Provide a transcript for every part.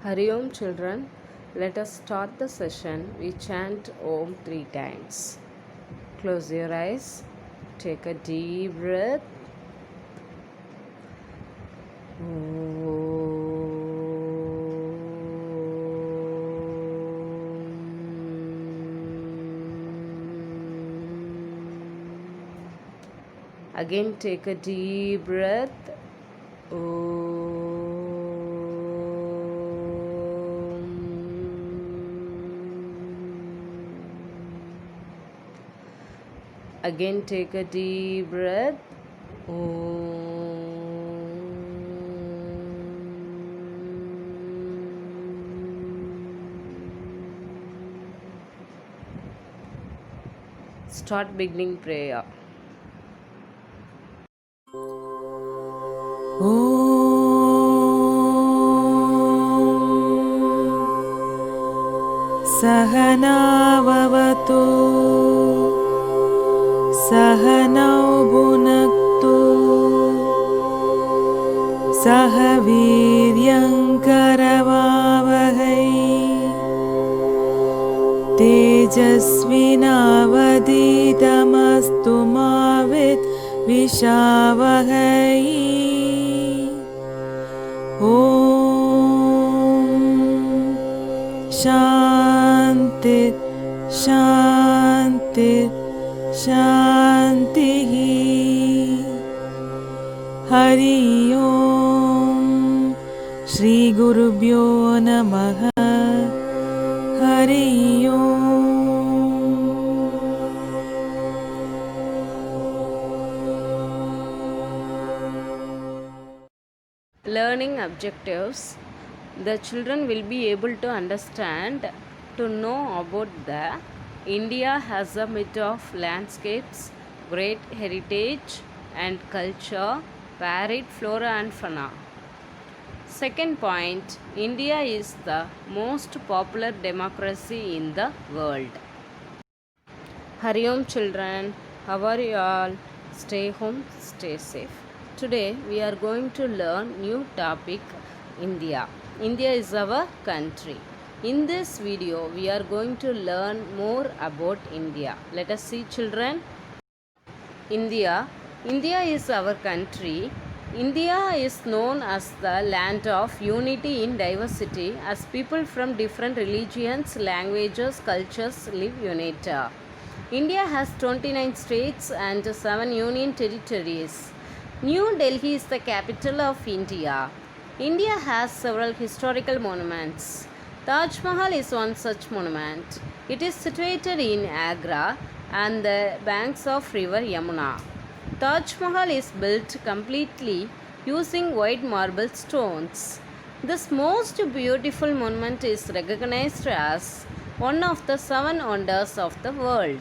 Hari Om children, let us start the session. We chant Om 3 times. Close your eyes, take a deep breath. Again, take a deep breath. Again, take a deep breath. Start beginning prayer. सहनाववतु सहनौ भुनक्तु सह वीर्यङ्करवावहै तेजस्विनावधीतमस्तु मा विद्विषावहै ॐ शान्ति शान्ति शान्तिः हरि ओम् श्रीगुरुभ्यो नमः हरि ओम् Learning objectives. The children will be able to understand, to know about the India has a mix of landscapes, great heritage and culture, varied flora and fauna. Second point, India is the most popular democracy in the world. Hari Om children, how are you all? Stay home, stay safe. Today we are going to learn new topic, India. India is our country. In this video we are going to learn more about India. Let us see children. India is our country. India is known as the land of unity in diversity, as people from different religions, languages, cultures live united. India has 29 states and 7 union territories. New Delhi is the capital of India. India has several historical monuments. Taj Mahal is one such monument. It is situated in Agra and the banks of river Yamuna. Taj Mahal is built completely using white marble stones. This most beautiful monument is recognized as one of the 7 wonders of the world.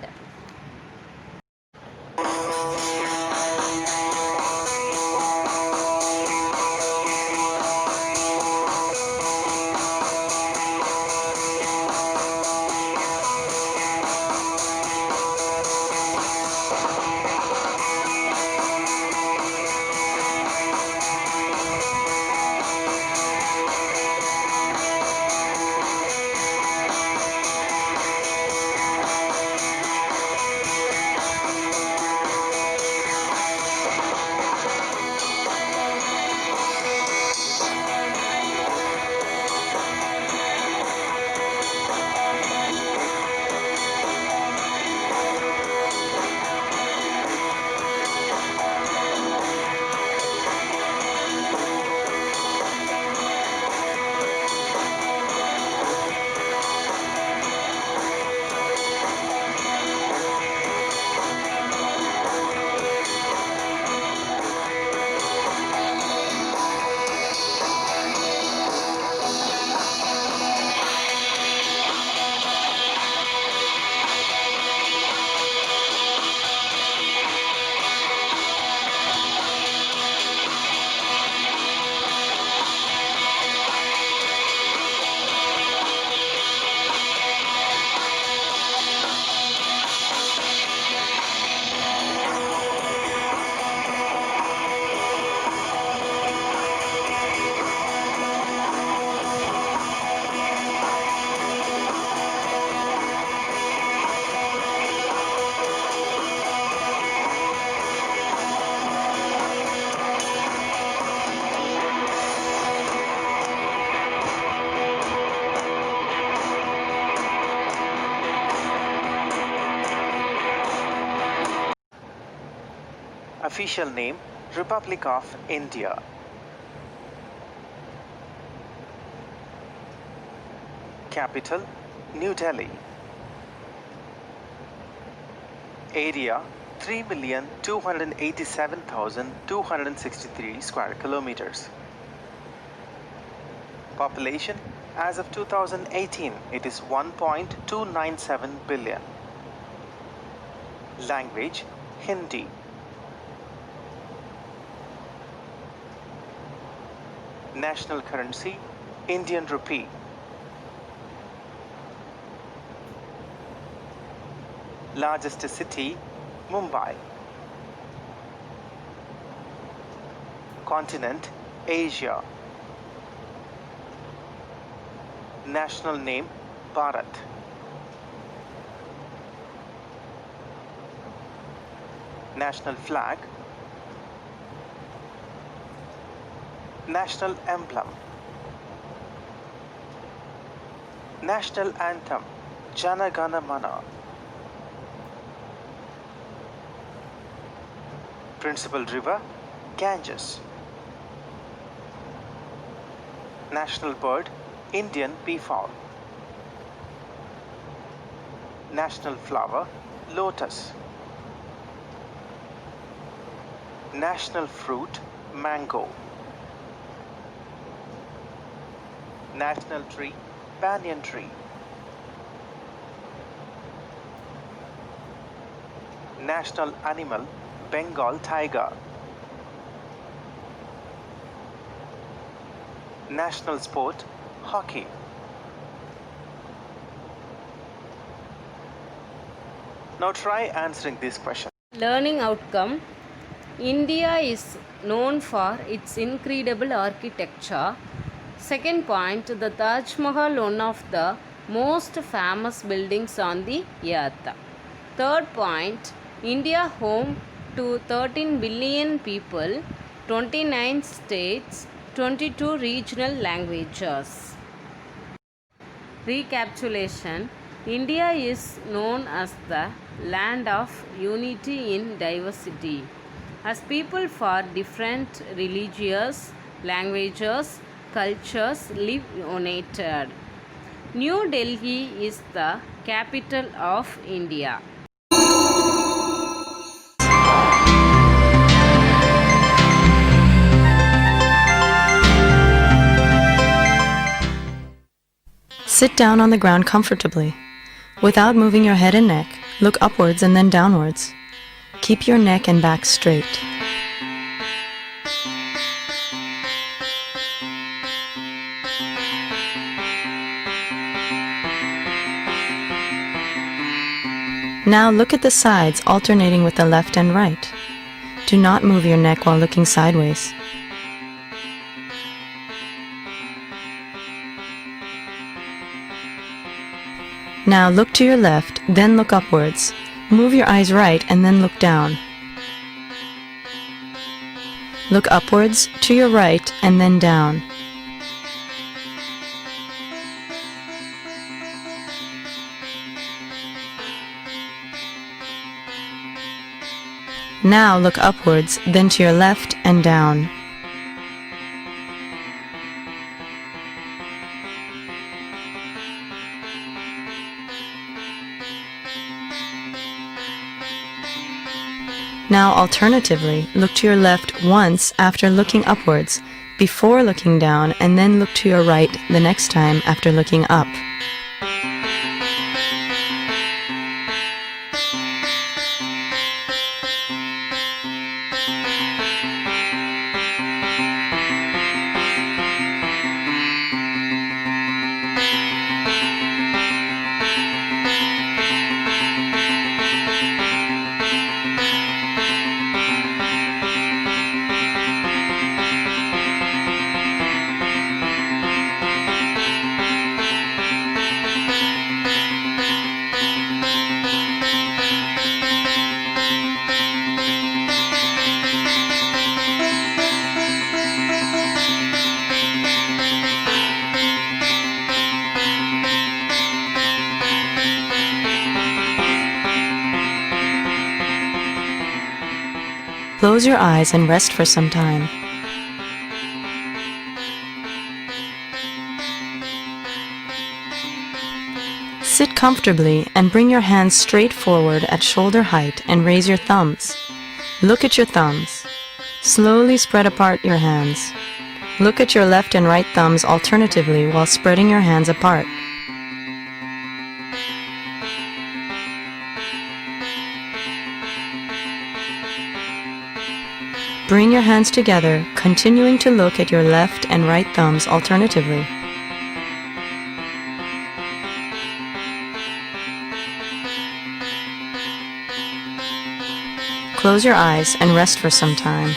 Official name Republic of India. Capital New Delhi. Area 3,287,263 square kilometers. Population as of 2018 it is 1.297 billion. Language Hindi. National currency Indian rupee. Largest city Mumbai. Continent Asia. National name Bharat. National flag. National emblem. National anthem Jana Gana Mana. Principal river Ganges. National bird Indian peafowl. National flower lotus. National fruit mango. National tree banyan tree. National animal Bengal tiger. National sport hockey. Now try answering this question. Learning outcome. India is known for its incredible architecture. Second point, the Taj Mahal, one of the most famous buildings on the earth. Third point, India home to 13 billion people, 29 states, 22 regional languages. Recapitulation. India is known as the land of unity in diversity, as people for different religious, languages, cultures live united. New Delhi is the capital of India. Sit down on the ground comfortably. Without moving your head and neck, look upwards and then downwards. Keep your neck and back straight. Now look at the sides alternating with the left and right. Do not move your neck while looking sideways. Now look to your left, then look upwards. Move your eyes right and then look down. Look upwards, to your right, and then down. Now look upwards, then to your left and down. Now alternatively, look to your left once after looking upwards, before looking down, and then look to your right the next time after looking up. Close your eyes and rest for some time. Sit comfortably and bring your hands straight forward at shoulder height and raise your thumbs. Look at your thumbs. Slowly spread apart your hands. Look at your left and right thumbs alternatively while spreading your hands apart. Bring your hands together, continuing to look at your left and right thumbs alternatively. Close your eyes and rest for some time.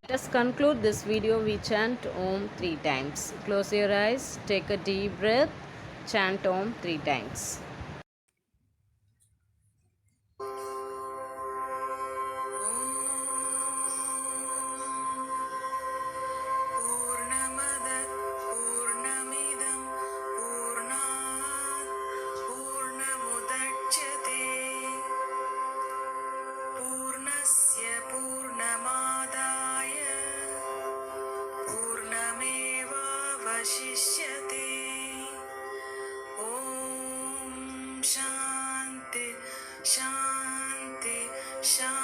Let us conclude this video. We chant Om 3 times. Close your eyes, take a deep breath, chant Om 3 times. पूर्णमदः पूर्णमिदं पूर्णात् पूर्णमुदच्यते पूर्णस्य पूर्णमादाय पूर्णमेवावशिष्यते ॐ शान्ति शान्ति शान्ति